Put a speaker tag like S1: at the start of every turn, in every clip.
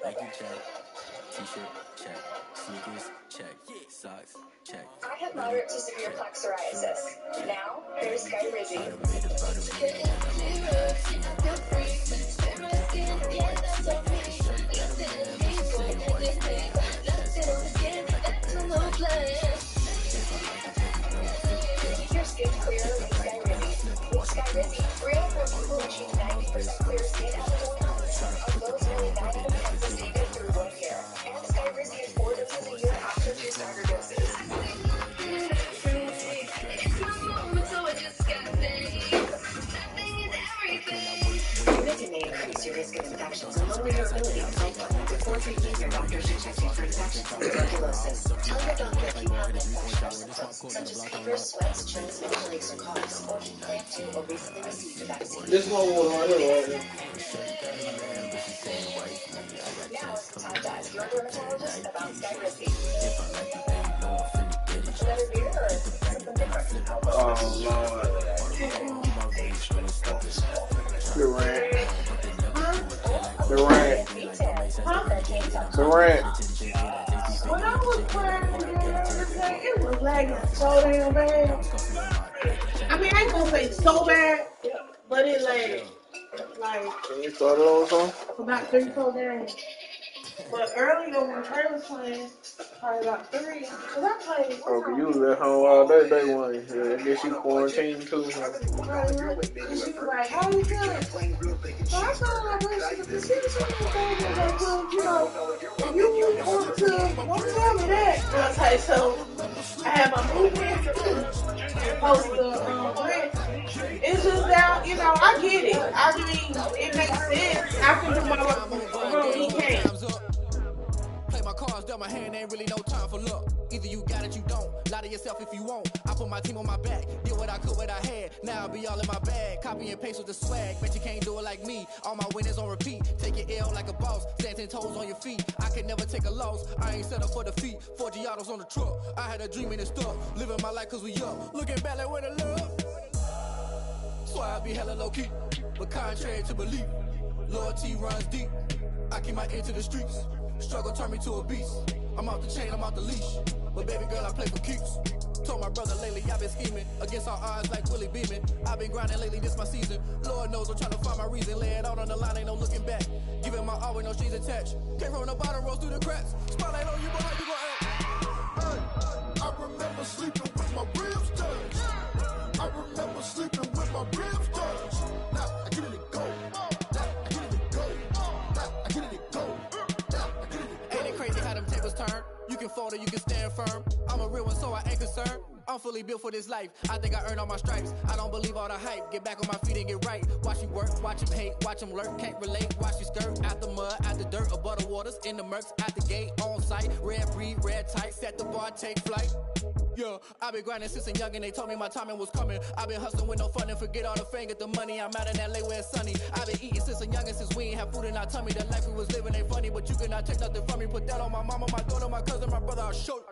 S1: Nike check, t-shirt check, sneakers check, socks check.
S2: I have moderate to severe plaque psoriasis. Now, there's Sky Rizzy. Keep your skin clear with Sky Rizzy. With Sky Rizzy, real people achieve 90% clear skin after 1 month. Our glow's nearly 90% even through 1 year. And Sky Rizzy is 4 doses a year after 2 starter doses. Nicotine may increase your risk of infections and lower your ability to fight them. Before taking, your doctor should check you for infections and tuberculosis. Tell your doctor if you have infectious symptoms, such as fevers, sweats, chills, facial aches, or coughs, or if you plan to or recently received the vaccine.
S3: This one right here.
S2: Now it's time to ask your dermatologist about Sky Rizzy. Another beer or something different?
S3: Oh, Lord. Durant.
S4: When I was playing the game, it was lagging so damn bad. I mean, I ain't gonna say so bad, but it lagged. Like,
S3: You started on something?
S4: about 3-4 games. But earlier when Trey was playing, probably about 3, because I played.
S3: Oh, you was at home all day, day one. Yeah, I guess you quarantined too.
S4: And she was like, how you feeling? So I told her, well, she was saying things like, well, you know, if you want to, don't tell me that. Okay, so I have my movement post the list. It's just that, you know, I get it. I mean, it makes sense. I can do my work from home. He can't.
S5: Play my cards, dealt my hand, ain't really no time for luck. Either you got it, you don't. Lie to yourself if you won't. I put my team on my back, did what I could, what I had. Now I'll be all in my bag. Copy and paste with the swag. Bet you can't do it like me. All my winners on repeat. Take your L like a boss. Stand 10 toes on your feet. I can never take a loss. I ain't set up for defeat. 4 Giottos on the truck. I had a dream and it stuck. Living my life cause we young. Looking back like where the love. So I be hella low key. But contrary to belief, loyalty runs deep. I keep my ear to the streets. Struggle turned me to a beast. I'm off the chain, I'm off the leash. But baby girl, I play for keeps. Told my brother lately, I've been scheming. Against all odds like Willie Beeman. I've been grinding lately, this my season. Lord knows I'm trying to find my reason. Lay it out on the line, ain't no looking back. Giving my all with no strings attached. Came from the bottom, rose through the cracks. Spotlight on you, but how you gon' act?
S6: I remember sleeping with my ribs touched. I remember sleeping with my ribs touched. Now I get it and go. Now I get it and go. Now I get it and go.
S5: Ain't it crazy how them tables turn? You can fold or you can stand firm. I'm a real one, so I ain't concerned. I'm fully built for this life. I think I earned all my stripes. I don't believe all the hype. Get back on my feet and get right. Watch you work, watch him hate, watch him lurk. Can't relate, watch you skirt. Out the mud, out the dirt, above the waters, in the murks, out the gate, on site. Red breed, red tight, set the bar, take flight. Yeah, I been grinding since a youngin', they told me my timing was coming. I been hustling with no fun and forget all the fame, get the money. I'm out in LA where it's sunny. I been eating since a youngin', since we ain't have food in our tummy. The life we was living ain't funny, but you cannot take nothing from me. Put that on my mama, my daughter, my cousin, my brother, I'll show you.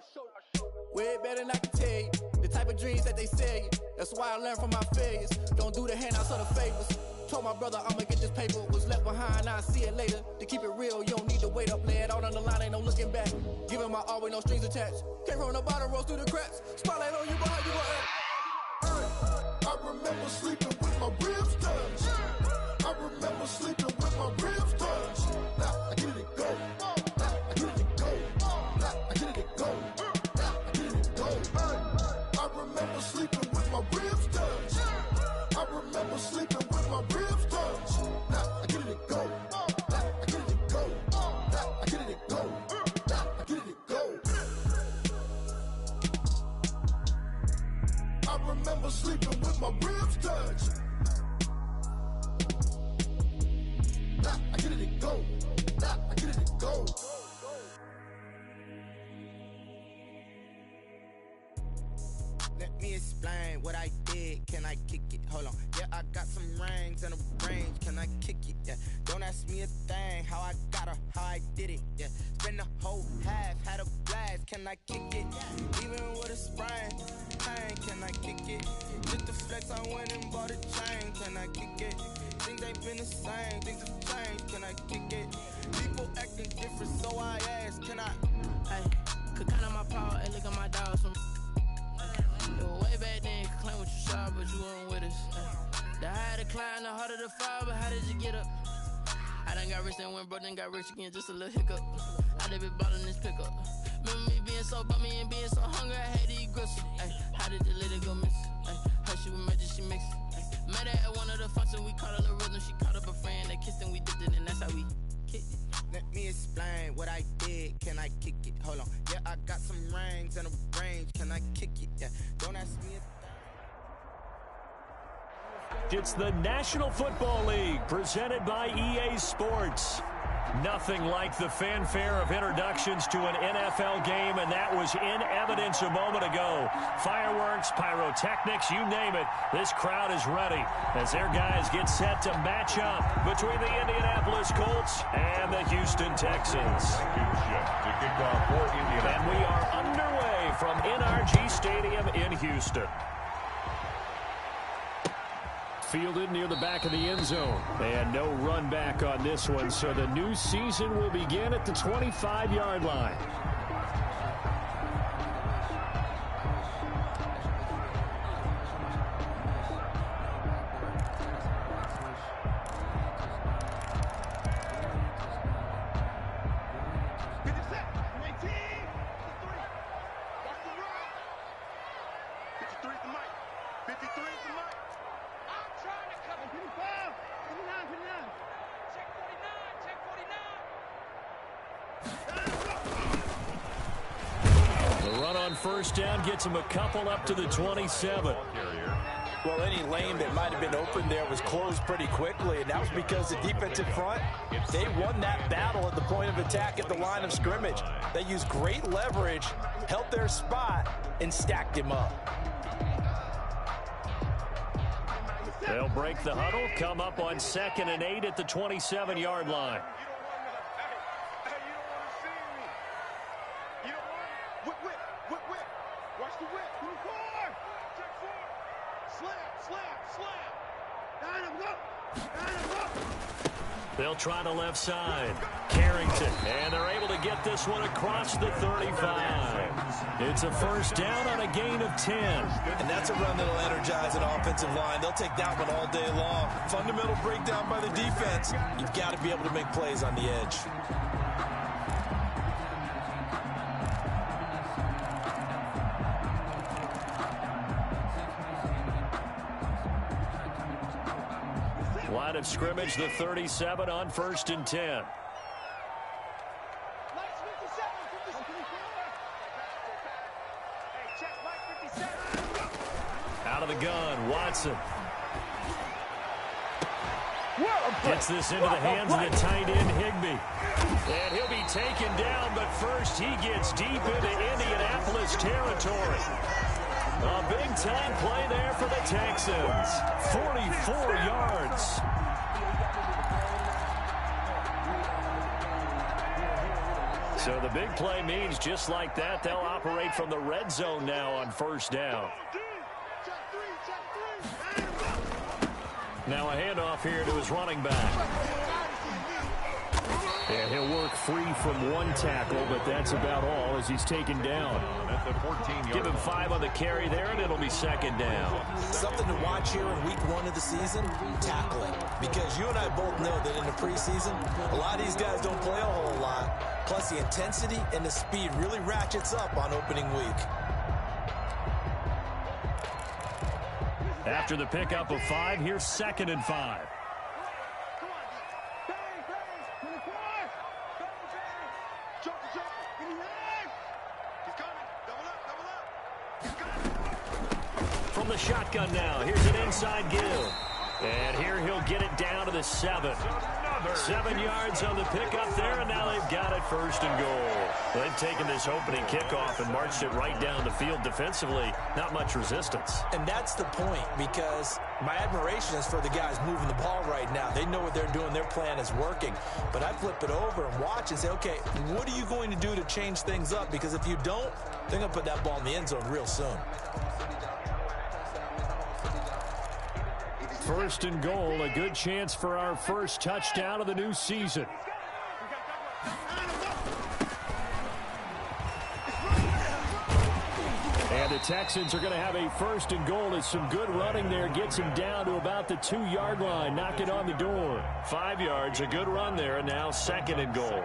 S5: Way better than I can tell you. The type of dreams that they sell you. That's why I learned from my failures. Don't do the handouts or the favors. Told my brother I'ma get this paper. Was left behind, I'll see it later. To keep it real, you don't need to wait up. Lay it out on the line, ain't no looking back. Giving my all with no strings attached. Came from the bottom, rose through the cracks. Spotlight on you, but how you gon' act?
S6: I remember sleeping with my ribs touched. I remember sleeping with my ribs touched. Now I get it and go. Now I get it and go. Now I get it and go. Now I get it and go. I remember sleeping with my ribs touched. I remember sleeping with my ribs touched. Now I get it and go. Now I get it and go. Now I get it and go. Now I get it and go. I remember sleeping with my ribs touched. Now I get it and go. Now I get it and go.
S7: Let me explain what I did. Can I kick it? Hold on. Yeah, I got some rings and a range. Can I kick it? Yeah. Don't ask me a thing. How I got her, how I did it. Yeah. Spend the whole half, had a blast. Can I kick it? Even with a sprain. Pain, can I kick it? Just the flex, I went and bought a chain. Can I kick it? Things ain't been the same. Things have changed. Can I kick it? People acting different.
S5: done got rich and went broke, then got rich again, just a little hiccup. I done been ballin' this pickup. Remember me being so bummy and being so hungry, I had to eat gristle. Ay, how did the lady go miss? Ay, her she was magic, she mixed. Met her at one of the functions, we caught a little rhythm. She caught up a friend, they kissed and we dipped it, and that's how we kicked it.
S7: Let me explain what I did. Can I kick it? Hold on. Yeah, I got some rings and a range. Can I kick it? Yeah. Don't ask me a thing.
S8: It's the National Football League presented by EA Sports. Nothing like the fanfare of introductions to an NFL game, and that was in evidence a moment ago. Fireworks, pyrotechnics, you name it. This crowd is ready as their guys get set to match up between the Indianapolis Colts and the Houston Texans. And we are underway from NRG Stadium in Houston. Fielded near the back of the end zone. And no run back on this one, so the new season will begin at the 25-yard line. First down gets him a couple up to the 27.
S9: Well, any lane that might have been open there was closed pretty quickly, and that was because the defensive front, they won that battle at the point of attack at the line of scrimmage. They used great leverage, held their spot, and stacked him up.
S8: They'll break the huddle, come up on 2nd and 8 at the 27-yard line. They'll try the left side. Carrington, and they're able to get this one across the 35. It's a first down on a gain of 10.
S9: And that's a run that'll energize an offensive line. They'll take that one all day long. Fundamental breakdown by the defense. You've got to be able to make plays on the edge.
S8: Line of scrimmage, the 37 on 1st and 10. Out of the gun, Watson. Gets this into the hands of the tight end, Higbee. And he'll be taken down, but first he gets deep into Indianapolis territory. A big-time play there for the Texans. 44 yards. So the big play means just like that, they'll operate from the red zone now on 1st down. Now a handoff here to his running back. And he'll work free from one tackle, but that's about all as he's taken down. Give him 5 on the carry there, and it'll be 2nd down.
S9: Something to watch here in week 1 of the season, tackling. Because you and I both know that in the preseason, a lot of these guys don't play a whole lot. Plus the intensity and the speed really ratchets up on opening week.
S8: After the pickup of 5, here's 2nd and 5. From the shotgun now, here's an inside give. And here he'll get it down to the 7. 7 yards on the pickup there, and now they've got it 1st and goal. They've taken this opening kickoff and marched it right down the field defensively. Not much resistance.
S9: And that's the point, because my admiration is for the guys moving the ball right now. They know what they're doing. Their plan is working. But I flip it over and watch and say, okay, what are you going to do to change things up? Because if you don't, they're going to put that ball in the end zone real soon.
S8: 1st and goal, a good chance for our first touchdown of the new season. And the the Texans are going to have a 1st and goal as some good running there gets him down to about the 2-yard line. Knock it on the door. 5 yards, a good run there, and now 2nd and goal.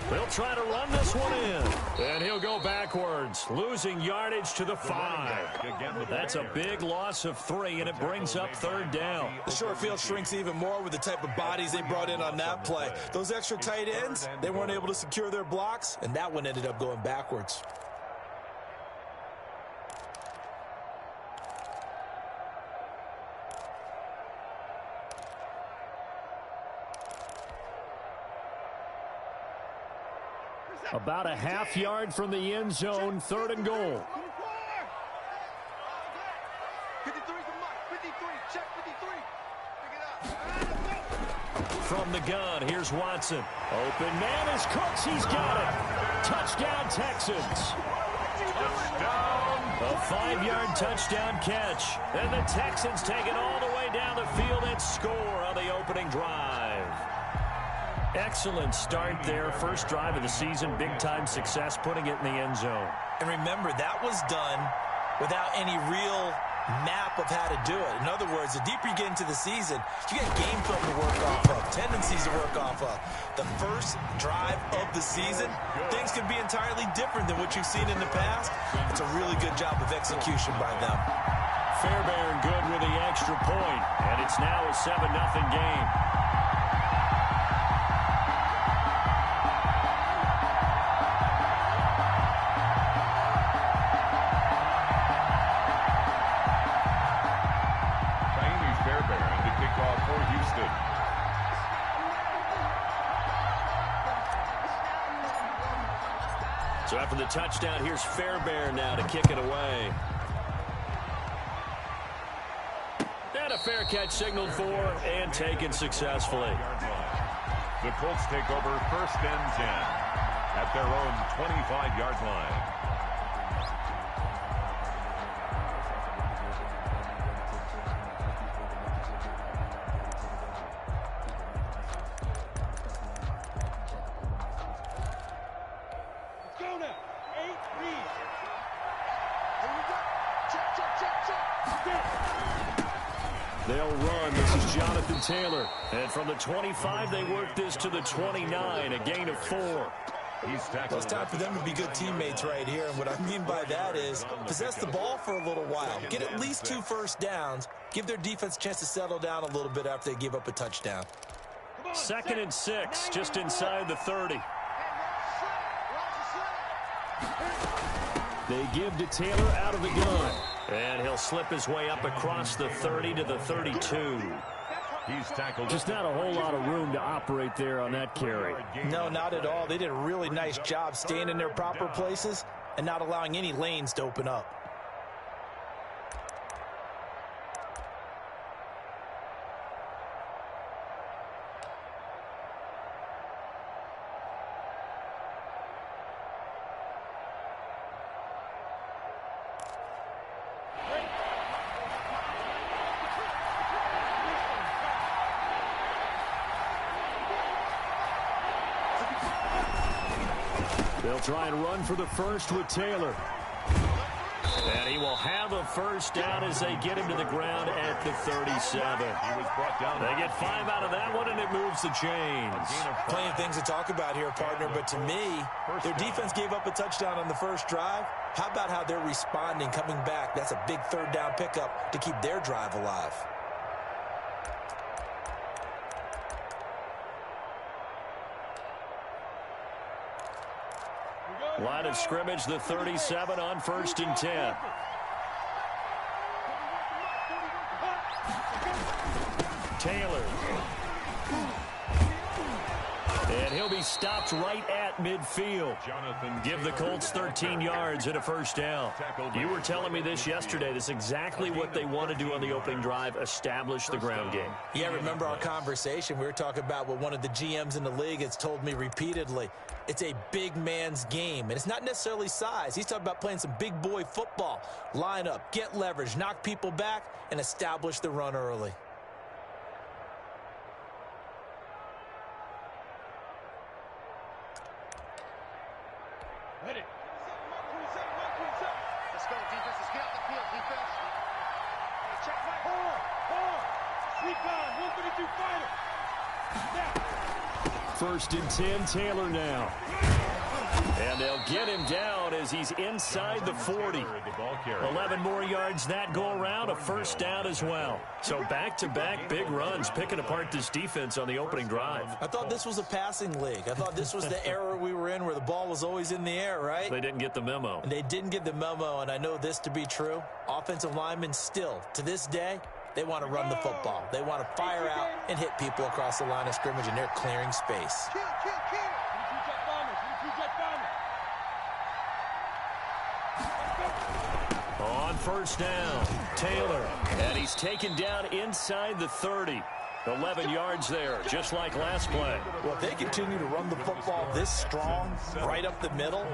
S8: They'll try to run this one in. And he'll go backwards, losing yardage to the 5. That's a big loss of 3, and it brings up 3rd down.
S9: The short field shrinks even more with the type of bodies they brought in on that play. Those extra tight ends, they weren't able to secure their blocks, and that one ended up going backwards.
S8: About a half yard from the end zone, 3rd and goal.
S6: 53's a mark. 53. Check 53. Pick it up.
S8: From the gun, here's Watson. Open man is Cooks. He's got it. Touchdown, Texans. A 5-yard touchdown catch. And the Texans take it all the way down the field and score on the opening drive. Excellent start there. First drive of the season. Big-time success putting it in the end zone.
S9: And remember, that was done without any real map of how to do it. In other words, the deeper you get into the season, you get game film to work off of, tendencies to work off of. The first drive of the season, things can be entirely different than what you've seen in the past. It's a really good job of execution by them.
S8: Fairbairn good with the extra point, and it's now a 7-0 game. So after the touchdown, here's Fairbairn now to kick it away. And a fair catch signaled for and taken successfully.
S10: The Colts take over 1st and 10 at their own 25-yard line.
S8: They'll run. This is Jonathan Taylor. And from the 25, they work this to the 29, a gain of 4.
S9: Well, it's time for them to be good teammates right here. And what I mean by that is possess the ball for a little while. Get at least 2 first downs. Give their defense a chance to settle down a little bit after they give up a touchdown.
S8: 2nd and 6, just inside the 30. They give to Taylor out of the gun. And he'll slip his way up across the 30 to the 32.
S10: He's tackled.
S8: Just not a whole lot of room to operate there on that carry.
S9: No, not at all. They did a really nice job staying in their proper places and not allowing any lanes to open up.
S8: They'll try and run for the first with Taylor. And he will have a first down as they get him to the ground at the 37.
S10: He was brought down.
S8: They get 5 out of that one, and it moves the chains.
S9: Plenty of things to talk about here, partner, but to me, their defense gave up a touchdown on the first drive. How about how they're responding, coming back? That's a big 3rd down pickup to keep their drive alive.
S8: Line of scrimmage, the 37 on 1st and 10. Taylor. And he'll be stopped right at midfield. Give the Colts 13 yards and a first down. You were telling me this yesterday. That's exactly what they want to do on the opening drive, establish the ground game.
S9: Yeah, remember our conversation. We were talking about what one of the GMs in the league has told me repeatedly. It's a big man's game, and it's not necessarily size. He's talking about playing some big boy football. Line up, get leverage, knock people back, and establish the run early.
S6: Ready. Let's go, defense. Let's get out the field, defense. Check right. Hold. Sneak on. 132 fighter. Now.
S8: First and 10, Taylor now. And they'll get him down as he's inside the 40. 11 more yards that go around, a first down as well. So back-to-back big runs, picking apart this defense on the opening drive.
S9: I thought this was a passing league. I thought this was the era we were in where the ball was always in the air, right?
S8: They didn't get the memo.
S9: And they didn't get the memo, and I know this to be true. Offensive linemen still, to this day, they want to run the football. They want to fire out and hit people across the line of scrimmage, and they're clearing space.
S6: Kill.
S8: On first down, Taylor. And he's taken down inside the 30. 11 yards there, just like last play.
S9: Well, if they continue to run the football this strong, right up the middle,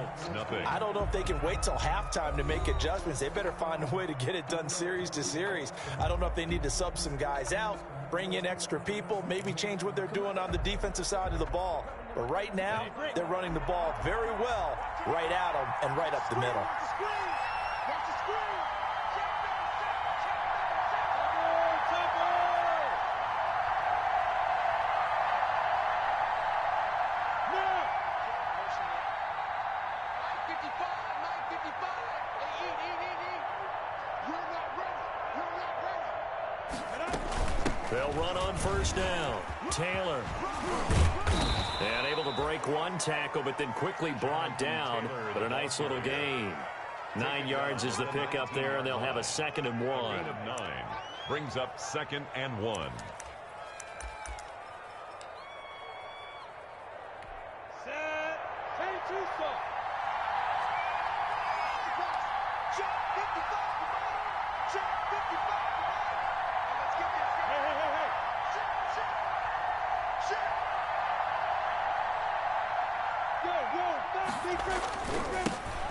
S9: I don't know if they can wait till halftime to make adjustments. They better find a way to get it done series to series. I don't know if they need to sub some guys out, bring in extra people, maybe change what they're doing on the defensive side of the ball. But right now, they're running the ball very well right at them and right up the middle.
S8: They'll run on first down. Taylor. And able to break one tackle, but then quickly brought down. But a nice little gain. 9 yards is the pickup there, and they'll have a 2nd and 1.
S10: Gain of 9 brings up 2nd and 1.
S6: Set. 10-2 stop.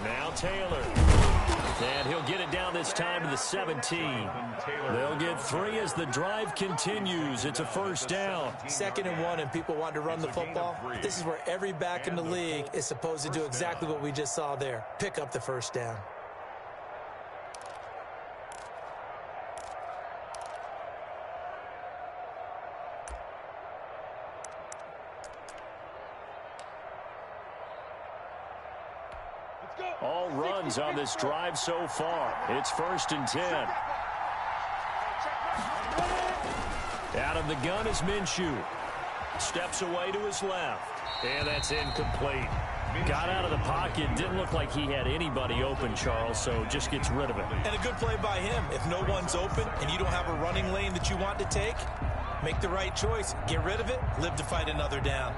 S8: Now Taylor. And he'll get it down this time to the 17. They'll get 3 as the drive continues. It's a first down.
S9: 2nd and 1, and people want to run the football. This is where every back in the league is supposed to do exactly what we just saw there. Pick up the first down.
S8: All runs on this drive so far. It's 1st and 10. Out of the gun is Minshew. Steps away to his left. And that's incomplete. Got out of the pocket. Didn't look like he had anybody open, Charles, so just gets rid of it.
S9: And a good play by him. If no one's open and you don't have a running lane that you want to take, make the right choice. Get rid of it. Live to fight another down.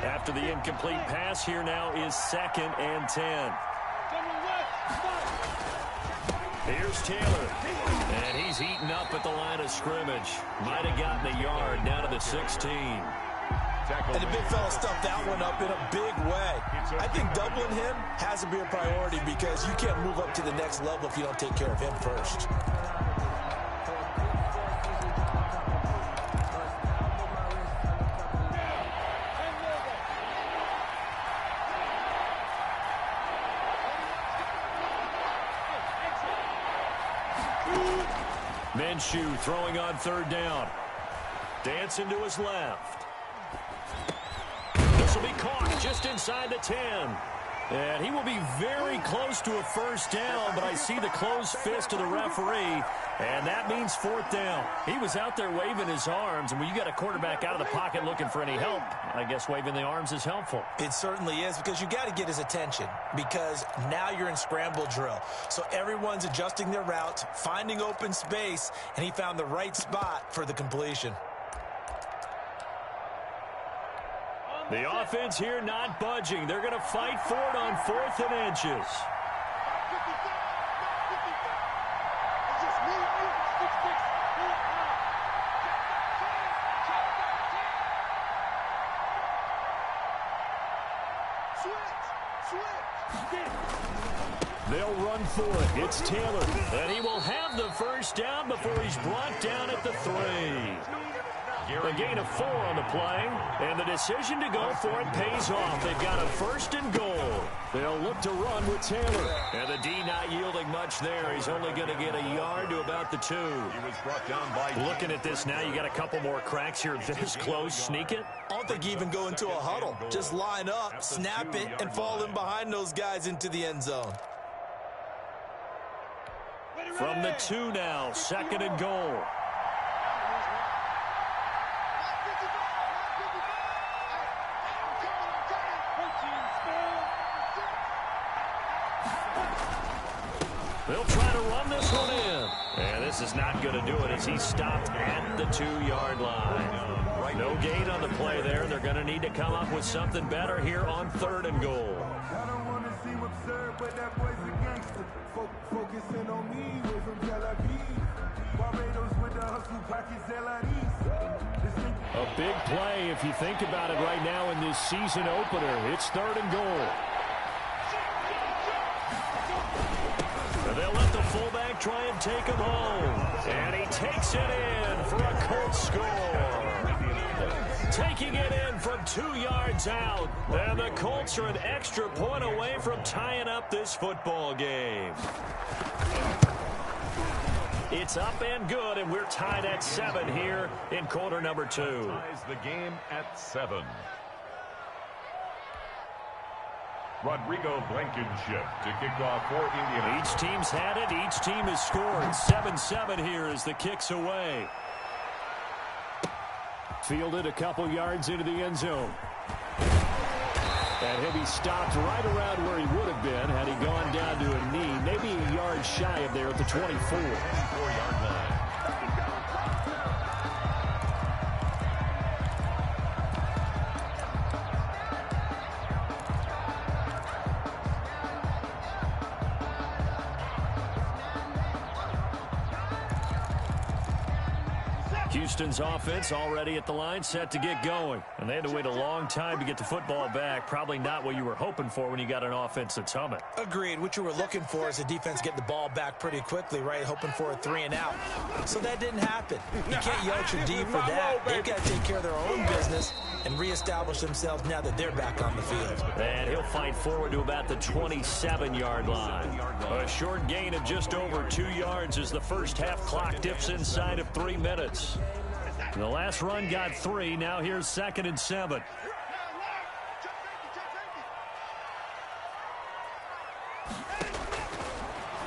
S8: After the incomplete pass, here now is 2nd and 10. Here's Taylor. And he's eaten up at the line of scrimmage. Might have gotten a yard down to the 16.
S9: And the big fella stuffed that one up in a big way. I think doubling him has to be a priority because you can't move up to the next level if you don't take care of him first.
S8: Minshew throwing on 3rd down. Dancing to his left. This will be caught just inside the 10. And he will be very close to a first down, but I see the closed fist of the referee, and that means fourth down. He was out there waving his arms, and when you got a quarterback out of the pocket looking for any help, I guess waving the arms is helpful.
S9: It certainly is, because you got to get his attention, because now you're in scramble drill. So everyone's adjusting their routes, finding open space, and he found the right spot for the completion.
S8: The offense here not budging. They're going to fight for it on 4th and inches. They'll run for it. It's Taylor. And he will have the first down before he's brought down at the 3. A gain of 4 on the play, and the decision to go for it pays off. They've got a 1st and goal. They'll look to run with Taylor. And the D not yielding much there. He's only going to get a yard to about the 2.
S10: He was brought down by...
S8: Looking at this now, you got a couple more cracks here. This close, sneak it.
S9: I don't think you even go into a huddle. Just line up, snap it, and fall in behind those guys into the end zone.
S8: From the 2 now, 2nd and goal. They'll try to run this one in. And this is not going to do it as he stopped at the 2-yard line. No gain on the play there. They're going to need to come up with something better here on 3rd and goal.
S6: I don't want to seem absurd, but that boy's a gangster. Focusing on me, way from Tel Aviv. Barbados with the hustle pockets,
S8: A big play if you think about it right now in this season opener. It's 3rd and goal. They'll let the fullback try and take him home. And he takes it in for a Colts score. Taking it in from 2 yards out. And the Colts are an extra point away from tying up this football game. It's up and good, and we're tied at 7 here in quarter number 2.
S10: Ties the game at 7. Rodrigo Blankenship to kick off for Indiana.
S8: Each team's had it. Each team has scored. 7-7 here as the kick's away. Fielded a couple yards into the end zone. And he'll be stopped right around where he would have been had he gone down to a knee. Maybe a yard shy of there at the 24.
S10: 4-yard line.
S8: Houston's offense already at the line, set to get going. And they had to wait a long time to get the football back. Probably not what you were hoping for when you got an offense that's humming.
S9: Agreed. What you were looking for is the defense getting the ball back pretty quickly, right? Hoping for a 3 and out. So that didn't happen. You can't yell at your D for that. They've got to take care of their own business and reestablish themselves now that they're back on the field.
S8: And he'll fight forward to about the 27-yard line. A short gain of just over 2 yards as the first half clock dips inside of 3 minutes. The last run got 3. Now here's 2nd and 7.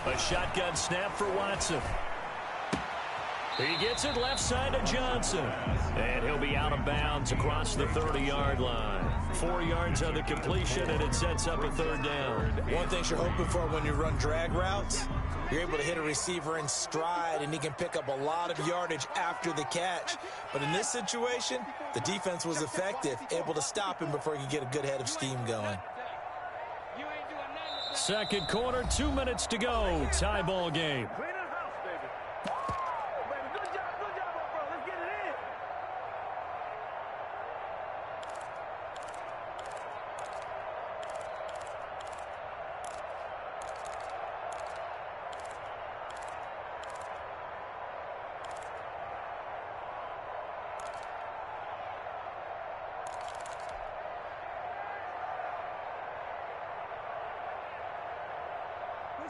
S8: A shotgun snap for Watson. He gets it left side to Johnson. And he'll be out of bounds across the 30-yard line. 4 yards on the completion, and it sets up a 3rd down.
S9: One thing you're hoping for when you run drag routes, you're able to hit a receiver in stride, and he can pick up a lot of yardage after the catch. But in this situation, the defense was effective, able to stop him before he could get a good head of steam going.
S8: Second quarter, 2 minutes to go. Tie ball game.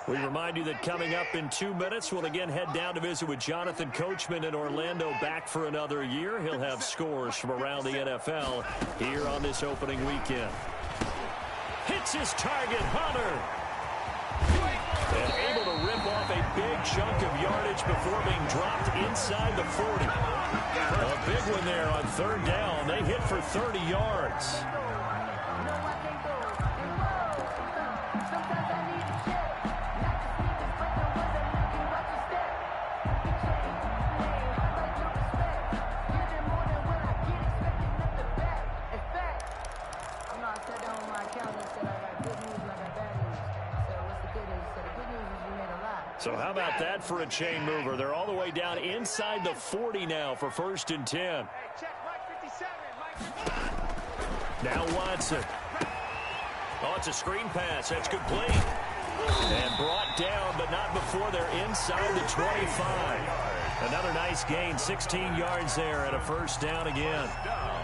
S8: We remind you that coming up in 2 minutes, we'll again head down to visit with Jonathan Coachman in Orlando, back for another year. He'll have scores from around the NFL here on this opening weekend. Hit hits his target, Hunter. And able to rip off a big chunk of yardage before being dropped inside the 40. A big one there on third down. They hit for 30 yards. So how about that for a chain mover? They're all the way down inside the 40 now for 1st and 10. Now Watson. Oh, it's a screen pass. That's complete. And brought down, but not before they're inside the 25. Another nice gain, 16 yards there and a 1st down again.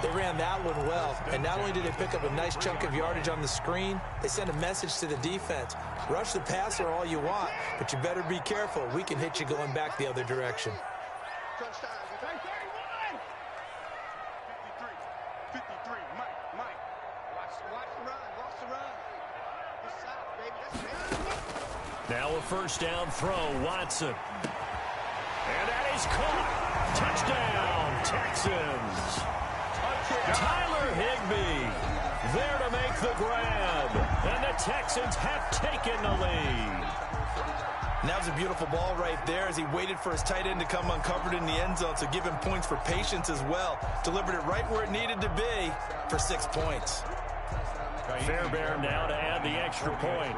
S9: They ran that one well, and not only did they pick up a nice chunk of yardage on the screen, they sent a message to the defense. Rush the passer all you want, but you better be careful. We can hit you going back the other direction.
S6: Touchdown. 31. 53. 53. Mike. Watch the run. Watch the run. This side, baby. That's it.
S8: Now a 1st down throw, Watson. And that is caught. Touchdown, Texans. Tyler Higbee there to make the grab. And the Texans have taken the lead.
S9: And that was a beautiful ball right there as he waited for his tight end to come uncovered in the end zone, so give him points for patience as well. Delivered it right where it needed to be for 6 points.
S8: Fairbairn now to add the extra point.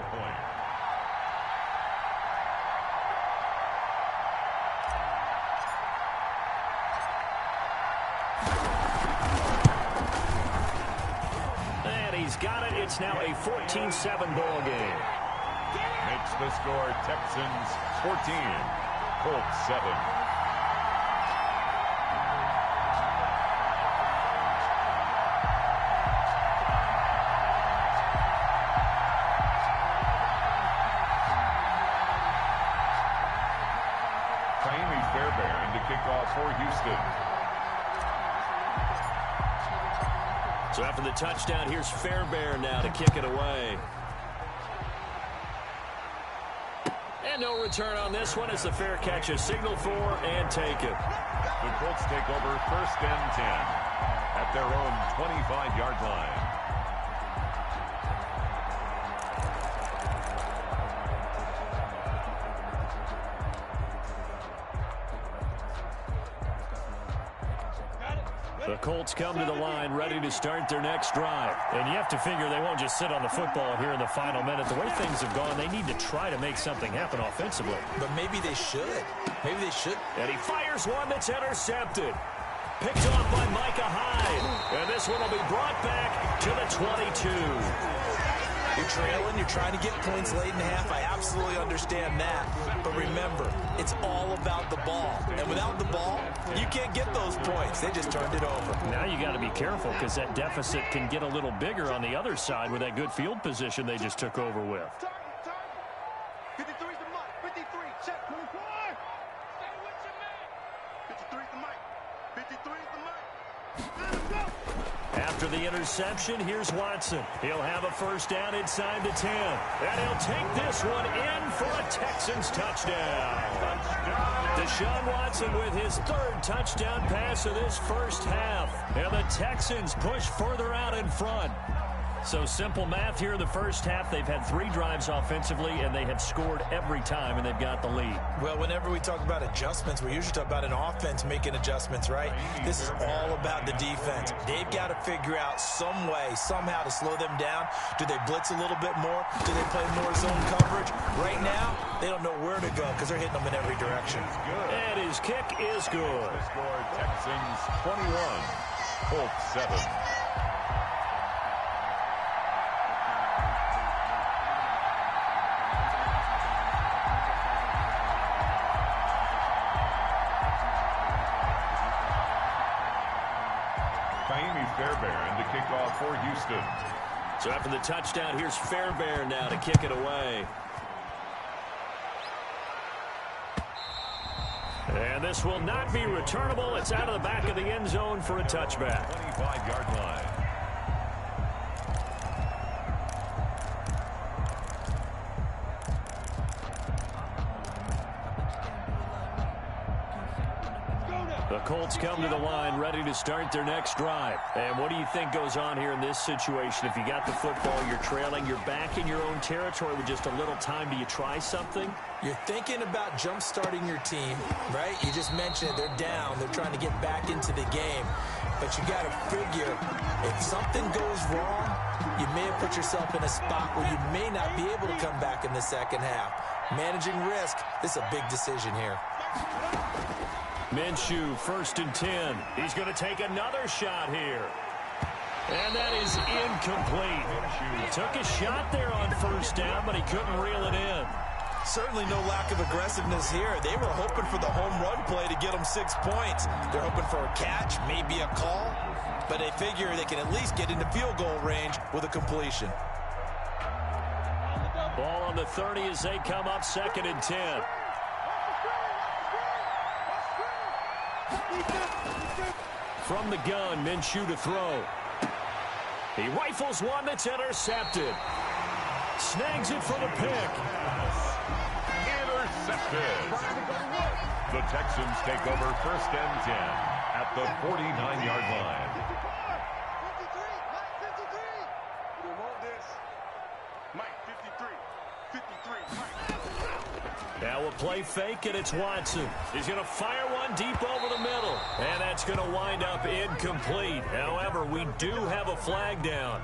S8: And he's got it. It's now a 14-7 ball game.
S10: Makes the score Texans 14, Colts 7. Fairbairn to kick off for Houston.
S8: So after the touchdown, here's Fairbairn now to kick it away. And no return on this one as the fair catch is signaled for and taken.
S10: The Colts take over 1st and 10 at their own 25-yard line.
S8: The Colts come to the line ready to start their next drive. And you have to figure they won't just sit on the football here in the final minute. The way things have gone, they need to try to make something happen offensively.
S9: But maybe they should. Maybe they should.
S8: And he fires one that's intercepted. Picked off by Micah Hyde. And this one will be brought back to the 22.
S9: You're trailing, you're trying to get points late in half. I absolutely understand that. But remember, it's all about the ball. And without the ball, you can't get those points. They just turned it over.
S8: Now you got to be careful because that deficit can get a little bigger on the other side with that good field position they just took over with.
S6: 53 is the Mike. 53, check. 24. Stay with your man. 53 is the Mike. 53 is the Mike. Let him go.
S8: After the interception, here's Watson. He'll have a 1st down inside the 10. And he'll take this one in for a Texans touchdown. Deshaun Watson with his 3rd touchdown pass of this 1st half. And the Texans push further out in front. So simple math here in the 1st half. They've had 3 drives offensively, and they have scored every time, and they've got the lead.
S9: Well, whenever we talk about adjustments, we usually talk about an offense making adjustments, right? This is all about the defense. They've got to figure out some way, somehow to slow them down. Do they blitz a little bit more? Do they play more zone coverage? Right now, they don't know where to go because they're hitting them in every direction.
S8: And his kick is good.
S10: The score Texans 21, Colts 7. Fairbairn to kick off for Houston.
S8: So after the touchdown, here's Fairbairn now to kick it away. And this will not be returnable. It's out of the back of the end zone for a touchback.
S10: 25-yard line.
S8: The Colts come to the line ready to start their next drive. And what do you think goes on here in this situation? If you got the football, you're trailing, you're back in your own territory with just a little time. Do you try something?
S9: You're thinking about jump-starting your team, right? You just mentioned it. They're down. They're trying to get back into the game. But you got to figure, if something goes wrong, you may have put yourself in a spot where you may not be able to come back in the second half. Managing risk, this is a big decision here.
S8: Minshew, 1st and 10. He's going to take another shot here. And that is incomplete. Took a shot there on 1st down, but he couldn't reel it in.
S9: Certainly no lack of aggressiveness here. They were hoping for the home run play to get them 6 points. They're hoping for a catch, maybe a call, but they figure they can at least get into field goal range with a completion.
S8: Ball on the 30 as they come up 2nd and 10. From the gun, Minshew to throw. He rifles one that's intercepted. Snags it for the pick.
S10: Intercepted. The Texans take over 1st and 10 at the 49-yard line.
S8: Now a play fake, and it's Watson. He's going to fire one deep over the middle, and that's going to wind up incomplete. However, we do have a flag down.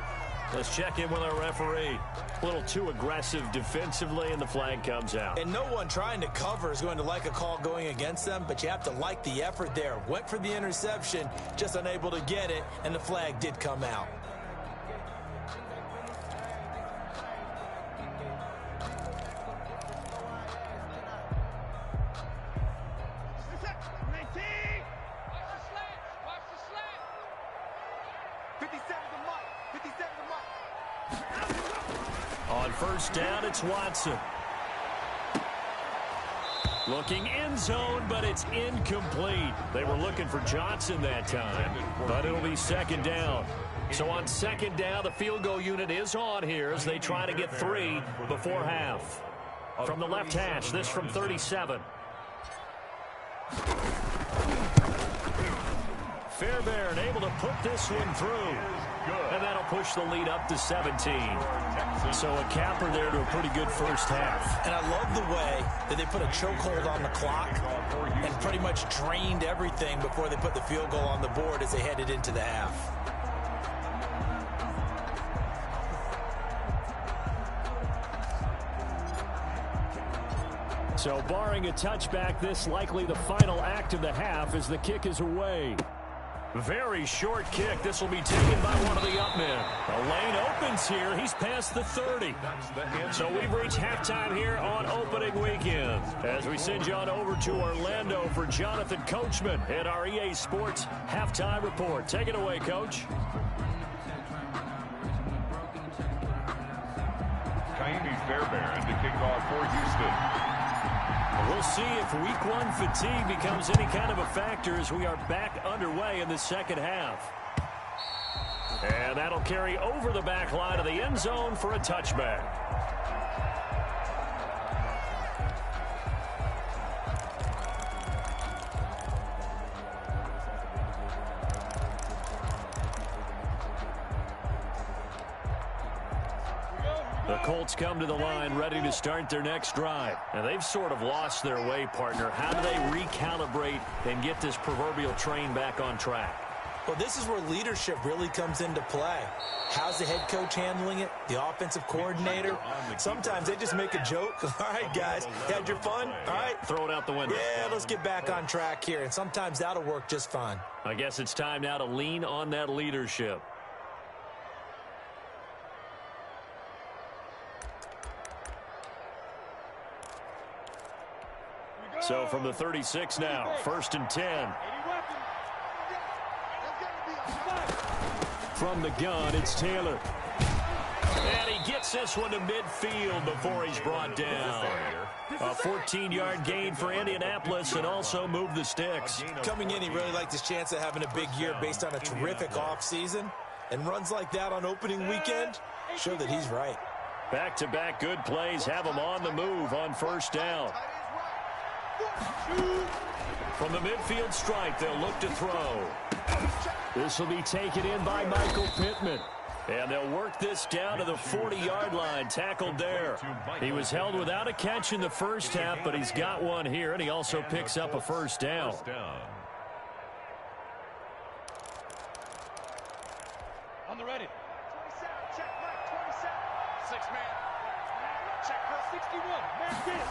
S8: Let's check in with our referee. A little too aggressive defensively, and the flag comes out.
S9: And no one trying to cover is going to like a call going against them, but you have to like the effort there. Went for the interception, just unable to get it, and the flag did come out.
S8: On 1st down, it's Watson. Looking end zone, but it's incomplete. They were looking for Johnson that time, but it'll be 2nd down. So on 2nd down, the field goal unit is on here as they try to get 3 before half. From the left hash, this from 37. Fairbairn able to put this one through. And that'll push the lead up to 17. So a capper there to a pretty good 1st half.
S9: And I love the way that they put a chokehold on the clock and pretty much drained everything before they put the field goal on the board as they headed into the half.
S8: So barring a touchback, this likely the final act of the half as the kick is away. Very short kick. This will be taken by one of the up men. The lane opens here. He's past the 30. So we've reached halftime here on opening weekend. As we send you on over to Orlando for Jonathan Coachman at our EA Sports Halftime Report. Take it away, Coach.
S10: Kaimi Fairbairn to kick off for Houston.
S8: We'll see if week 1 fatigue becomes any kind of a factor as we are back underway in the 2nd half. And that'll carry over the back line of the end zone for a touchback. The Colts come to the line ready to start their next drive. And they've sort of lost their way, partner. How do they recalibrate and get this proverbial train back on track?
S9: Well, this is where leadership really comes into play. How's the head coach handling it? The offensive coordinator? Sometimes they just make a joke. All right, guys, had your fun? All right.
S8: Throw it out the window.
S9: Yeah, let's get back on track here. And sometimes that'll work just fine.
S8: I guess it's time now to lean on that leadership. So from the 36 now, 1st and 10. From the gun, it's Taylor. And he gets this one to midfield before he's brought down. A 14-yard gain for Indianapolis and also move the sticks.
S9: Coming in, he really liked his chance of having a big year based on a terrific offseason. And runs like that on opening weekend show that he's right.
S8: Back-to-back good plays have him on the move on 1st down. From the midfield stripe, they'll look to throw. This will be taken in by Michael Pittman. And they'll work this down to the 40-yard line, tackled there. He was held without a catch in the first half, but he's got one here, and he also picks up a first down.
S11: On the ready. 27, check mark, 27. 6-man. Check mark, 61. Mark it.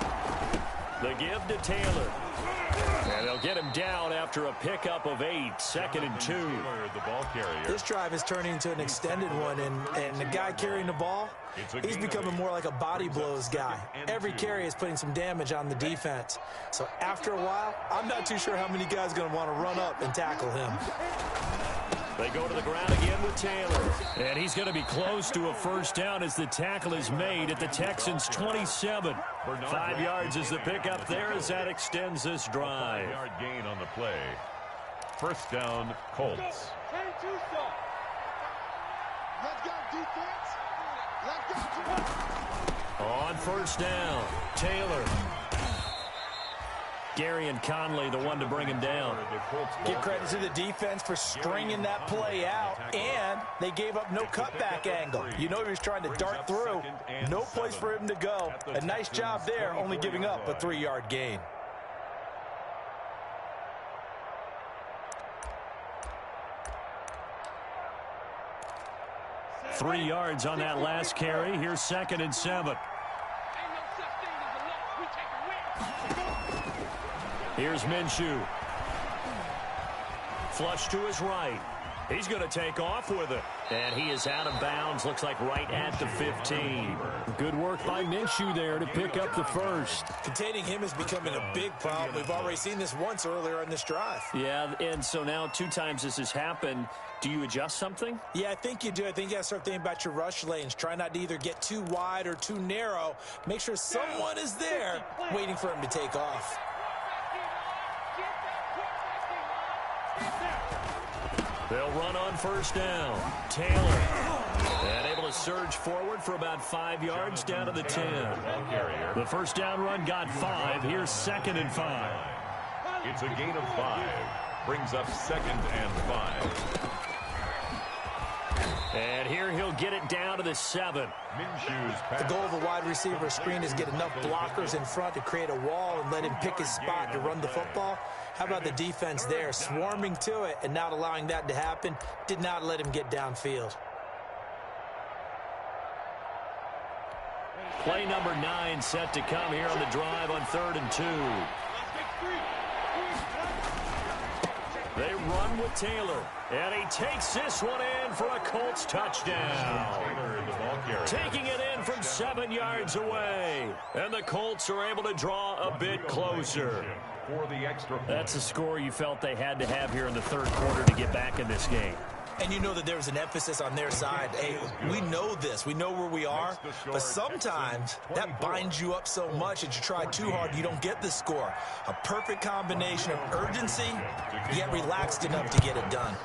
S8: The give to Taylor. And they'll get him down after a pickup of 8, 2nd and 2.
S9: The ball carrier. This drive is turning into an extended one, and the guy carrying the ball, he's becoming more like a body blows guy. Every carry is putting some damage on the defense. So after a while, I'm not too sure how many guys are going to want to run up and tackle him.
S8: They go to the ground again with Taylor. And he's going to be close to a first down as the tackle is made at the Texans' 27. 5 yards is the pickup there as that extends this drive.
S10: 5-yard gain on the play. First down, Colts.
S11: Let's go, defense. Let's go.
S8: On first down, Taylor. Gary and Conley, the one to bring him down.
S9: Give credit to the defense for stringing that play out, and they gave up no cutback angle. You know he was trying to dart through. No place for him to go. A nice job there, only giving up a 3-yard gain.
S8: Three yards on that last carry. Here's 2nd and 7. Here's Minshew. Flush to his right. He's going to take off with it. And he is out of bounds. Looks like right at the 15. Good work by Minshew there to pick up the first.
S9: Containing him is becoming a big problem. We've already seen this once earlier in this drive.
S8: Yeah, and so now 2 times this has happened. Do you adjust something?
S9: Yeah, I think you do. I think you got to start thinking about your rush lanes. Try not to either get too wide or too narrow. Make sure someone is there waiting for him to take off.
S8: They'll run on first down. Taylor. And able to surge forward for about 5 yards down to the 10. The first down run got 5. Here's 2nd and 5.
S10: It's a gain of 5. Brings up 2nd and 5.
S8: And here he'll get it down to the 7.
S9: The goal of a wide receiver screen is get enough blockers in front to create a wall and let him pick his spot to run the football. How about the defense there, swarming to it and not allowing that to happen? Did not let him get downfield.
S8: Play number 9 set to come here on the drive on 3rd and 2. They run with Taylor, and he takes this one in for a Colts touchdown. Taking it in from 7 yards away, and the Colts are able to draw a bit closer. That's a score you felt they had to have here in the 3rd quarter to get back in this game.
S9: And you know that there was an emphasis on their side. Hey, we know this. We know where we are. But sometimes that binds you up so much that you try too hard, you don't get the score. A perfect combination of urgency, yet relaxed enough to get it done.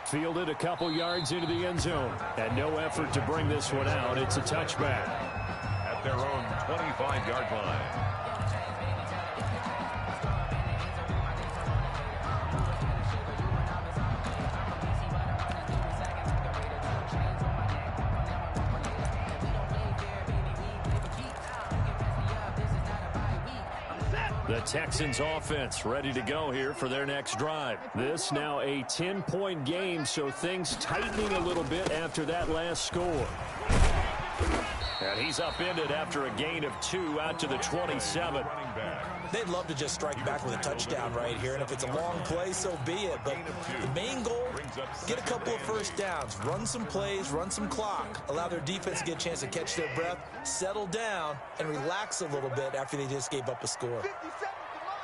S8: Fielded a couple yards into the end zone. And no effort to bring this one out. It's a touchback.
S10: At their own 25-yard line.
S8: The Texans offense ready to go here for their next drive. This now a 10-point game, so things tightening a little bit after that last score. And he's upended after a gain of 2 out to the 27.
S9: They'd love to just strike back with a touchdown right here, and if it's a long play, so be it. But the main goal, get a couple of first downs, run some plays, run some clock, allow their defense to get a chance to catch their breath, settle down, and relax a little bit after they just gave up a score.
S11: 57 to mine.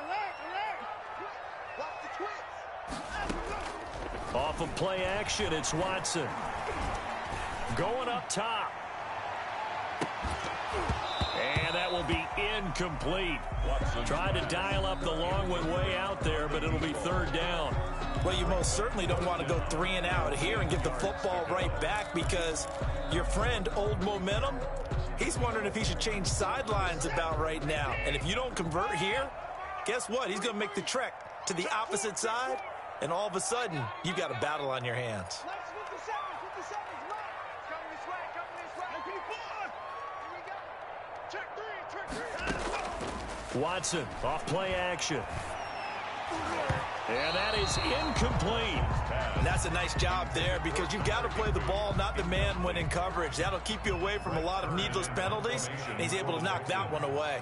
S11: 57. Watch the twins.
S8: Off of play action, it's Watson. Going up top. And that will be incomplete. Tried to dial up the long one way out there, but it'll be 3rd down.
S9: Well, you most certainly don't want to go 3 and out here and give the football right back, because your friend, Old Momentum, he's wondering if he should change sidelines about right now. And if you don't convert here, guess what? He's going to make the trek to the opposite side, and all of a sudden, you've got a battle on your hands.
S8: Watson, off play action. And that is incomplete.
S9: And that's a nice job there, because you've got to play the ball, not the man when in coverage. That'll keep you away from a lot of needless penalties, and he's able to knock that one away.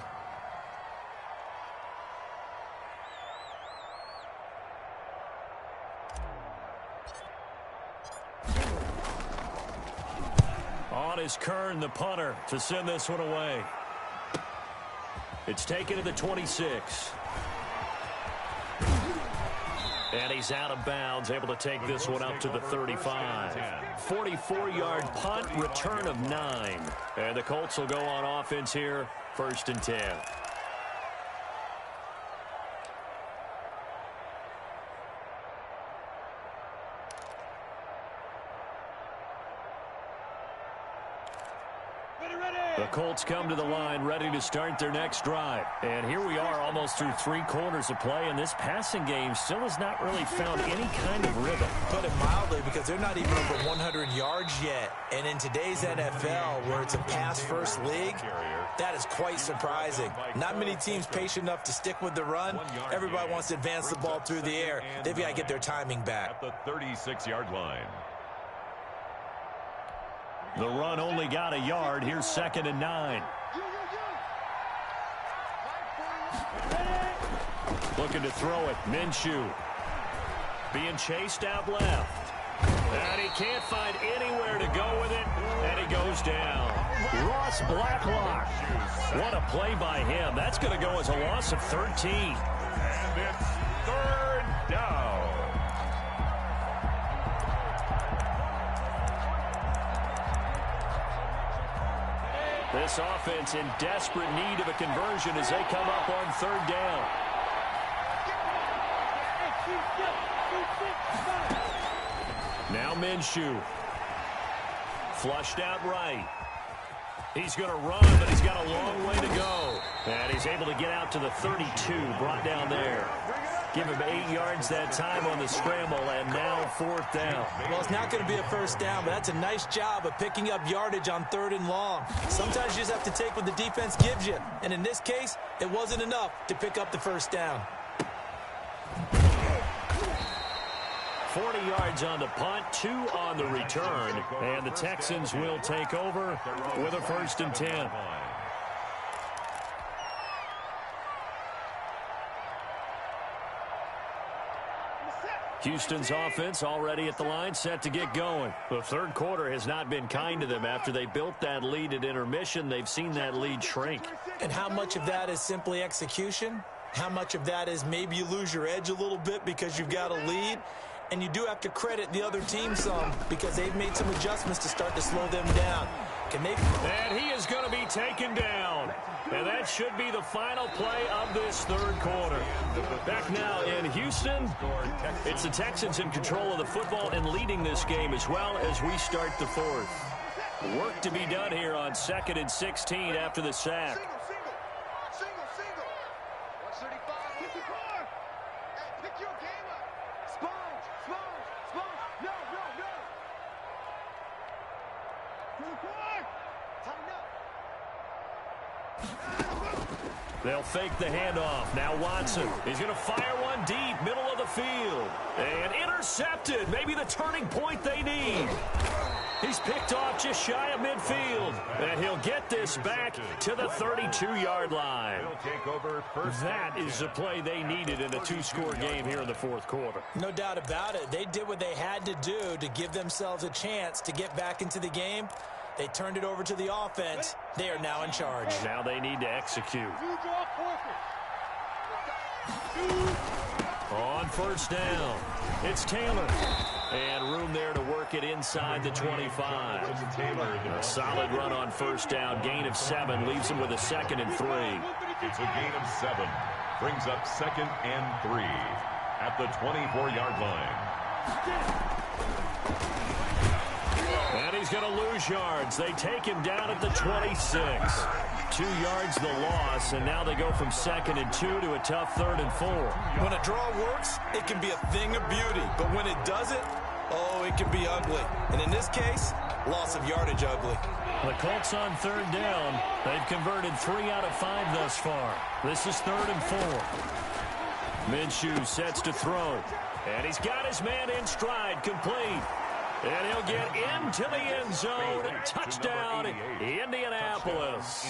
S8: On is Kern, the punter, to send this one away. It's taken to the 26. And he's out of bounds, able to take this one up to the 35. 44-yard punt, return of 9. And the Colts will go on offense here, 1st and 10. The Colts come to the line, ready to start their next drive. And here we are, almost through 3 quarters of play, and this passing game still has not really found any kind of rhythm.
S9: Put it mildly, because they're not even over 100 yards yet. And in today's NFL, where it's a pass-first league, that is quite surprising. Not many teams patient enough to stick with the run. Everybody wants to advance the ball through the air. They've got to get their timing back.
S10: At the 36-yard line.
S8: The run only got a yard. Here's 2nd and 9. Looking to throw it. Minshew. Being chased out left. And he can't find anywhere to go with it. And he goes down. Ross Blacklock. What a play by him. That's going to go as a loss of 13.
S10: And it's 3rd down.
S8: This offense in desperate need of a conversion as they come up on 3rd down. Now Minshew. Flushed out right. He's going to run, but he's got a long way to go. And he's able to get out to the 32, brought down there. Give him 8 yards that time on the scramble, and now 4th down.
S9: Well, it's not going to be a first down, but that's a nice job of picking up yardage on 3rd and long. Sometimes you just have to take what the defense gives you. And in this case, it wasn't enough to pick up the first down.
S8: 40 yards on the punt, 2 on the return. And the Texans will take over with a 1st and 10. Houston's offense already at the line, set to get going. The 3rd quarter has not been kind to them. After they built that lead at intermission, they've seen that lead shrink.
S9: And how much of that is simply execution? How much of that is maybe you lose your edge a little bit because you've got a lead? And you do have to credit the other team some, because they've made some adjustments to start to slow them down. Can they?
S8: And he is going to be taken down. And that should be the final play of this 3rd quarter. Back now in Houston, it's the Texans in control of the football and leading this game as well as we start the 4th. Work to be done here on 2nd and 16 after the sack. They'll fake the handoff. Now Watson. He's going to fire one deep, middle of the field. And intercepted. Maybe the turning point they need. He's picked off just shy of midfield. And he'll get this back to the 32-yard line. That is the play they needed in a 2-score game here in the 4th quarter.
S9: No doubt about it. They did what they had to do to give themselves a chance to get back into the game. They turned it over to the offense. They are now in charge.
S8: Now they need to execute. On 1st down, it's Taylor. And room there to work it inside the 25. A solid run on 1st down. Gain of 7 leaves him with a 2nd and 3.
S10: It's a gain of 7. Brings up 2nd and 3. at the 24-yard line.
S8: And he's going to lose yards. They take him down at the 26. 2 yards the loss, and now they go from 2nd and 2 to a tough 3rd and 4.
S9: When a draw works, it can be a thing of beauty. But when it doesn't, oh, it can be ugly. And in this case, loss of yardage ugly.
S8: The Colts on 3rd down. They've converted 3 out of 5 thus far. This is 3rd and 4. Minshew sets to throw. And he's got his man in stride, complete. And he'll get into the end zone. Touchdown, Indianapolis.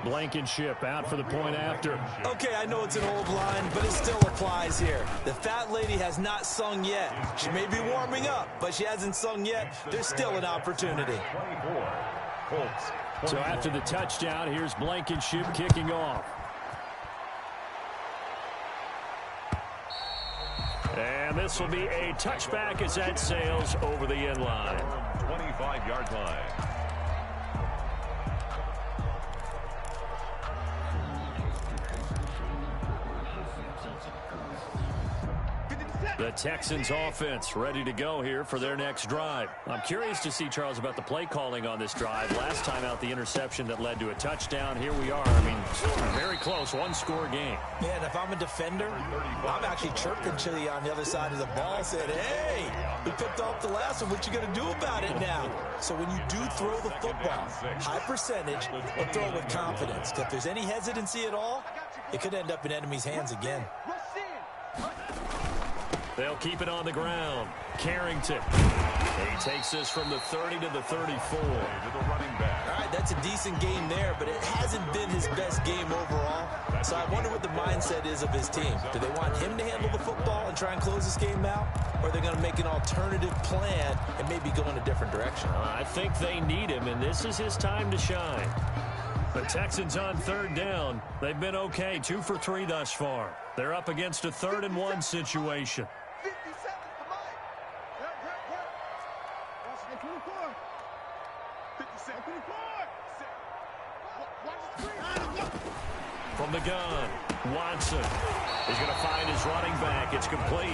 S8: Blankenship out for the point after.
S9: Okay, I know it's an old line, but it still applies here. The fat lady has not sung yet. She may be warming up, but she hasn't sung yet. There's still an opportunity.
S8: So after the touchdown, here's Blankenship kicking off. And this will be a touchback as that sails over the end line.
S10: 25-yard line.
S8: The Texans offense ready to go here for their next drive. I'm curious to see, Charles, about the play calling on this drive. Last time out, the interception that led to a touchdown. Here we are. I mean, very close, one-score game.
S9: Man, if I'm a defender, I'm actually chirping Chili on the other side of the ball, saying, hey, we picked off the last one. What you going to do about it now? So when you do throw the football, high percentage, but throw it with confidence. If there's any hesitancy at all, it could end up in enemy's hands again.
S8: They'll keep it on the ground. Carrington. He takes this from the 30 to the 34.
S9: All right, that's a decent game there, but it hasn't been his best game overall. So I wonder what the mindset is of his team. Do they want him to handle the football and try and close this game out? Or are they going to make an alternative plan and maybe go in a different direction?
S8: I think they need him, and this is his time to shine. The Texans on 3rd down. They've been okay, 2 for 3 thus far. They're up against a 3rd and 1 situation. From the gun, Watson is going to find his running back. It's complete.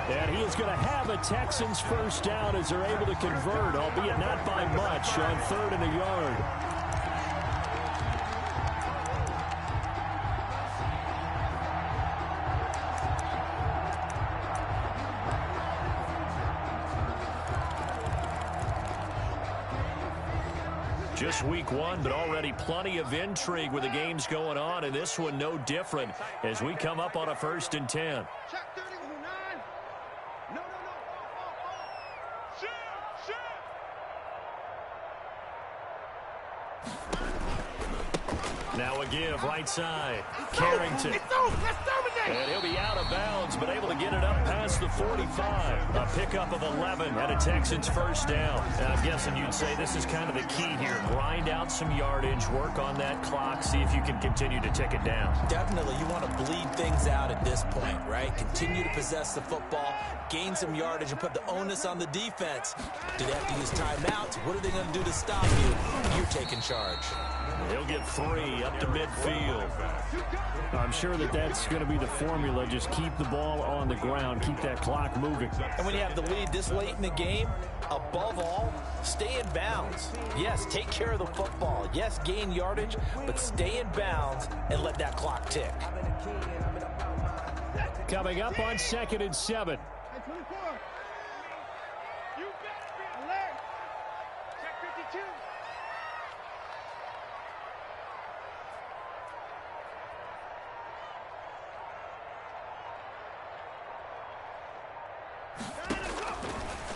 S8: And he is going to have a Texans first down as they're able to convert, albeit not by much, on 3rd and a yard. Just week 1, but already plenty of intrigue with the games going on, and this one no different as we come up on a 1st and 10. Now a give, right side. Carrington. And he'll be out of bounds, but able to get it up past the 45. A pickup of 11 and a Texans first down. And I'm guessing you'd say this is kind of the key here. Grind out some yardage, work on that clock, see if you can continue to tick it down.
S9: Definitely. You want to bleed things out at this point, right? Continue to possess the football, gain some yardage, and put the onus on the defense. Do they have to use timeouts? What are they going to do to stop you? You're taking charge.
S8: He'll get 3 up to midfield. I'm sure that's going to be the formula. Just keep the ball on the ground. Keep that clock moving.
S9: And when you have the lead this late in the game, above all, stay in bounds. Yes, take care of the football. Yes, gain yardage, but stay in bounds and let that clock tick.
S8: Coming up on 2nd and 7.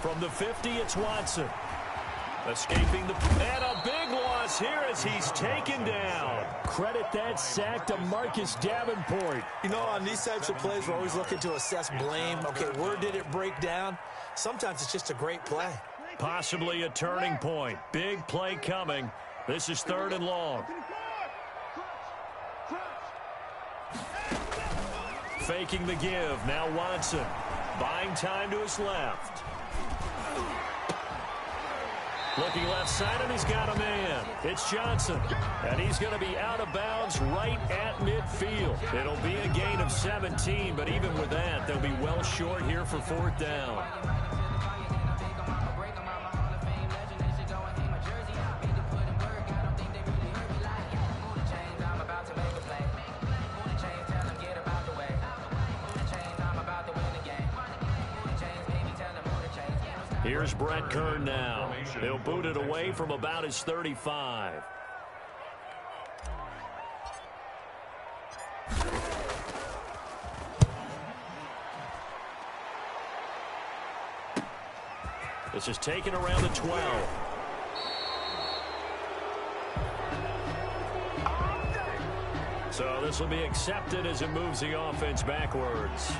S8: From the 50, it's Watson. Escaping the... And a big loss here as he's taken down. Credit that sack to Marcus Davenport.
S9: You know, on these types of plays, we're always looking to assess blame. Okay, where did it break down? Sometimes it's just a great play.
S8: Possibly a turning point. Big play coming. This is 3rd and long. Faking the give. Now Watson. Buying time to his left. Looking left side, and he's got a man. It's Johnson, and he's going to be out of bounds right at midfield. It'll be a gain of 17, but even with that, they'll be well short here for 4th down. Here's Brett Kern now. He'll boot it away from about his 35. This is taken around the 12. So this will be accepted as it moves the offense backwards.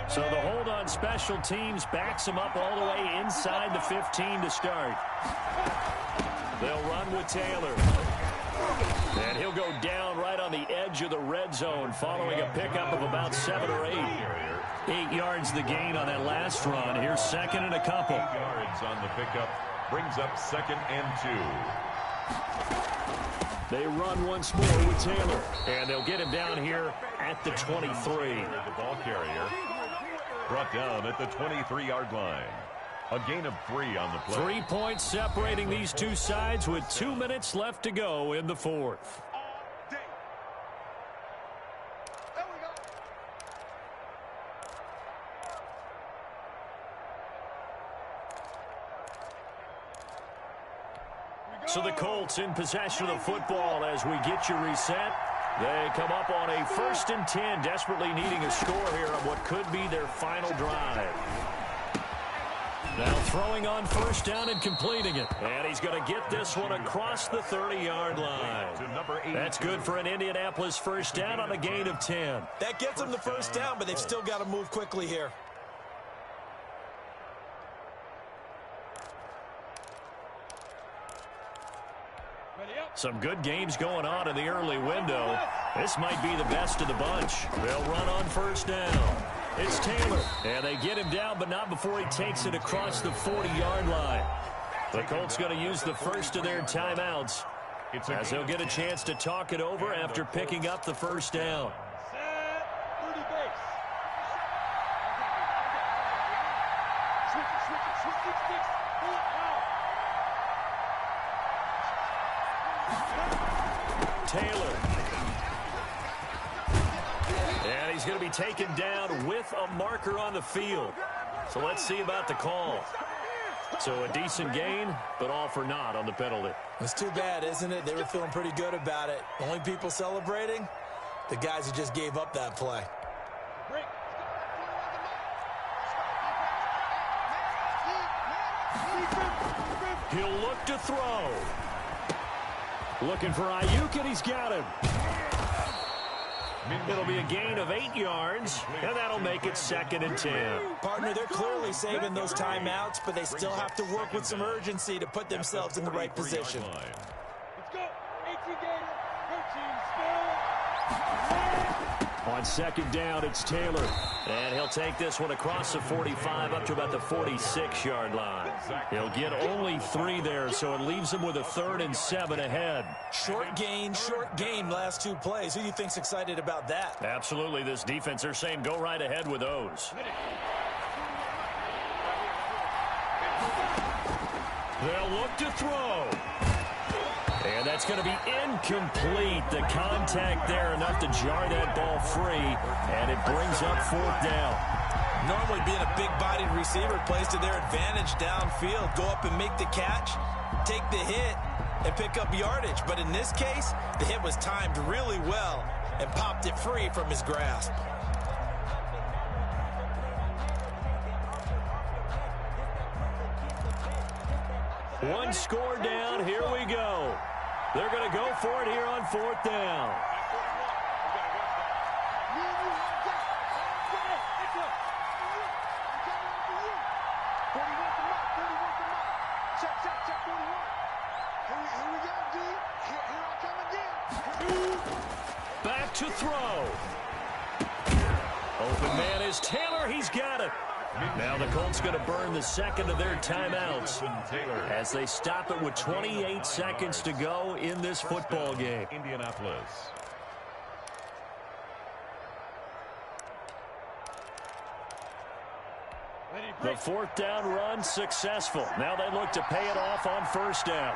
S8: So the hold on special teams backs him up all the way inside the 15 to start. They'll run with Taylor. And he'll go down right on the edge of the red zone following a pickup of about 7 or 8. 8 yards the gain on that last run. Here's 2nd and a couple.
S10: 8 yards on the pickup brings up 2nd and 2.
S8: They run once more with Taylor. And they'll get him down here at the 23.
S10: The ball carrier brought down at the 23-yard line. A gain of 3 on the play.
S8: 3 points separating these two sides with 2 minutes left to go in the 4th. So the Colts in possession of the football as we get you reset. They come up on a 1st and 10, desperately needing a score here on what could be their final drive. Now throwing on 1st down and completing it. And he's going to get this one across the 30-yard line. That's good for an Indianapolis 1st down on a gain of 10.
S9: That gets them the 1st down, but they've still got to move quickly here.
S8: Some good games going on in the early window. This might be the best of the bunch. They'll run on 1st down. It's Taylor, and they get him down, but not before he takes it across the 40-yard line. The Colts going to use the first of their timeouts as they'll get a chance to talk it over after picking up the 1st down. Taylor. And he's going to be taken down with a marker on the field. So let's see about the call. So a decent gain, but all for naught on the penalty.
S9: It's too bad, isn't it? They were feeling pretty good about it. The only people celebrating, the guys who just gave up that play.
S8: He'll look to throw. Looking for Ayuk, and he's got him. It'll be a gain of 8 yards, and that'll make it 2nd and 10.
S9: Partner, they're clearly saving those timeouts, but they still have to work with some urgency to put themselves in the right position.
S11: Let's go. 18 gainer. Go team. Spill.
S8: On 2nd down, it's Taylor. And he'll take this one across the 45 up to about the 46-yard line. He'll get only 3 there, so it leaves him with a 3rd and 7 ahead.
S9: Short gain last 2 plays. Who do you think's excited about that?
S8: Absolutely. This defense, they're saying go right ahead with those. They'll look to throw. And that's going to be incomplete. The contact there enough to jar that ball free, and it brings up 4th down.
S9: Normally being a big-bodied receiver plays to their advantage downfield. Go up and make the catch, take the hit, and pick up yardage. But in this case, the hit was timed really well and popped it free from his grasp.
S8: One score down. Here we go. They're going to go for it here on 4th down. Back to throw. Open man is Taylor. He's got it. Now the Colts going to burn the second of their timeouts as they stop it with 28 seconds to go in this football game.
S10: Indianapolis.
S8: The fourth down run successful. Now they look to pay it off on first down.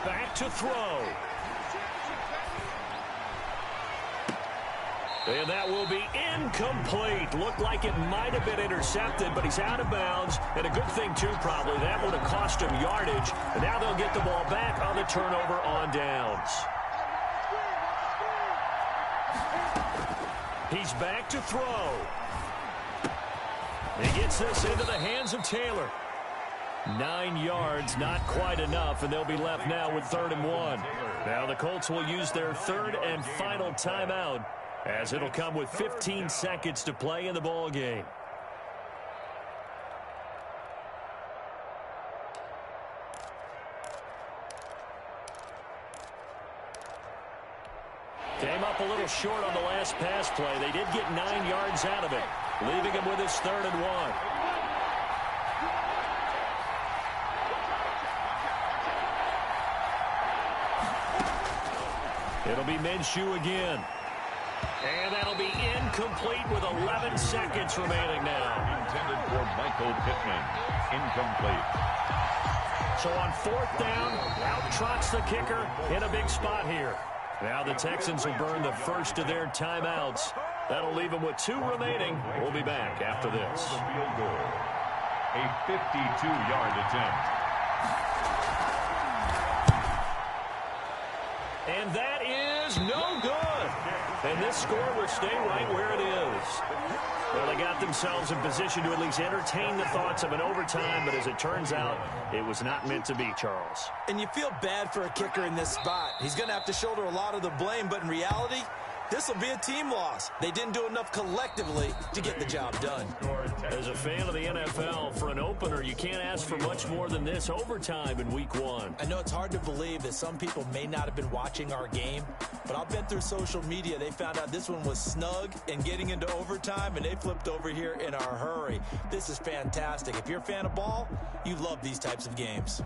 S8: Back to throw. And that will be incomplete. Looked like it might have been intercepted, but he's out of bounds. And a good thing, too, probably. That would have cost him yardage. And now they'll get the ball back on the turnover on downs. He's back to throw. He gets this into the hands of Taylor. 9 yards, not quite enough, and they'll be left now with 3rd and 1. Now the Colts will use their third and final timeout, as it'll come with 15 seconds to play in the ball game. Came up a little short on the last pass play. They did get 9 yards out of it, leaving him with his 3rd and 1. It'll be Minshew again. And that'll be incomplete with 11 seconds remaining now.
S10: Intended for Michael Pittman. Incomplete.
S8: So on 4th down, out trots the kicker in a big spot here. Now the Texans will burn the first of their timeouts. That'll leave them with 2 remaining. We'll be back after this.
S10: Field goal. A 52-yard attempt.
S8: And that is no good. And this score will stay right where it is. Well, they got themselves in position to at least entertain the thoughts of an overtime, but as it turns out, it was not meant to be, Charles.
S9: And you feel bad for a kicker in this spot. He's going to have to shoulder a lot of the blame, but in reality, this will be a team loss. They didn't do enough collectively to get the job done.
S8: As a fan of the NFL, for an opener, you can't ask for much more than this overtime in Week 1.
S9: I know it's hard to believe that some people may not have been watching our game, but I've been through social media. They found out this one was snug and getting into overtime, and they flipped over here in a hurry. This is fantastic. If you're a fan of ball, you love these types of games.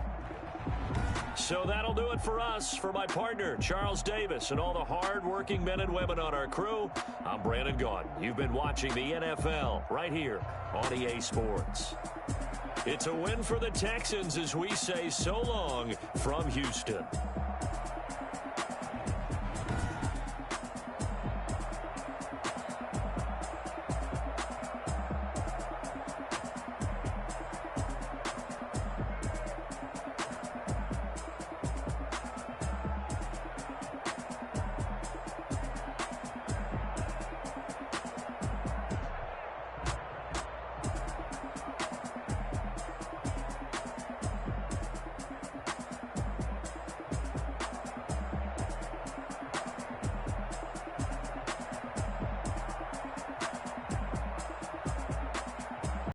S8: So that'll do it for us. For my partner, Charles Davis, and all the hard-working men and women on our crew, I'm Brandon Gaudin. You've been watching the NFL right here on EA Sports. It's a win for the Texans as we say so long from Houston.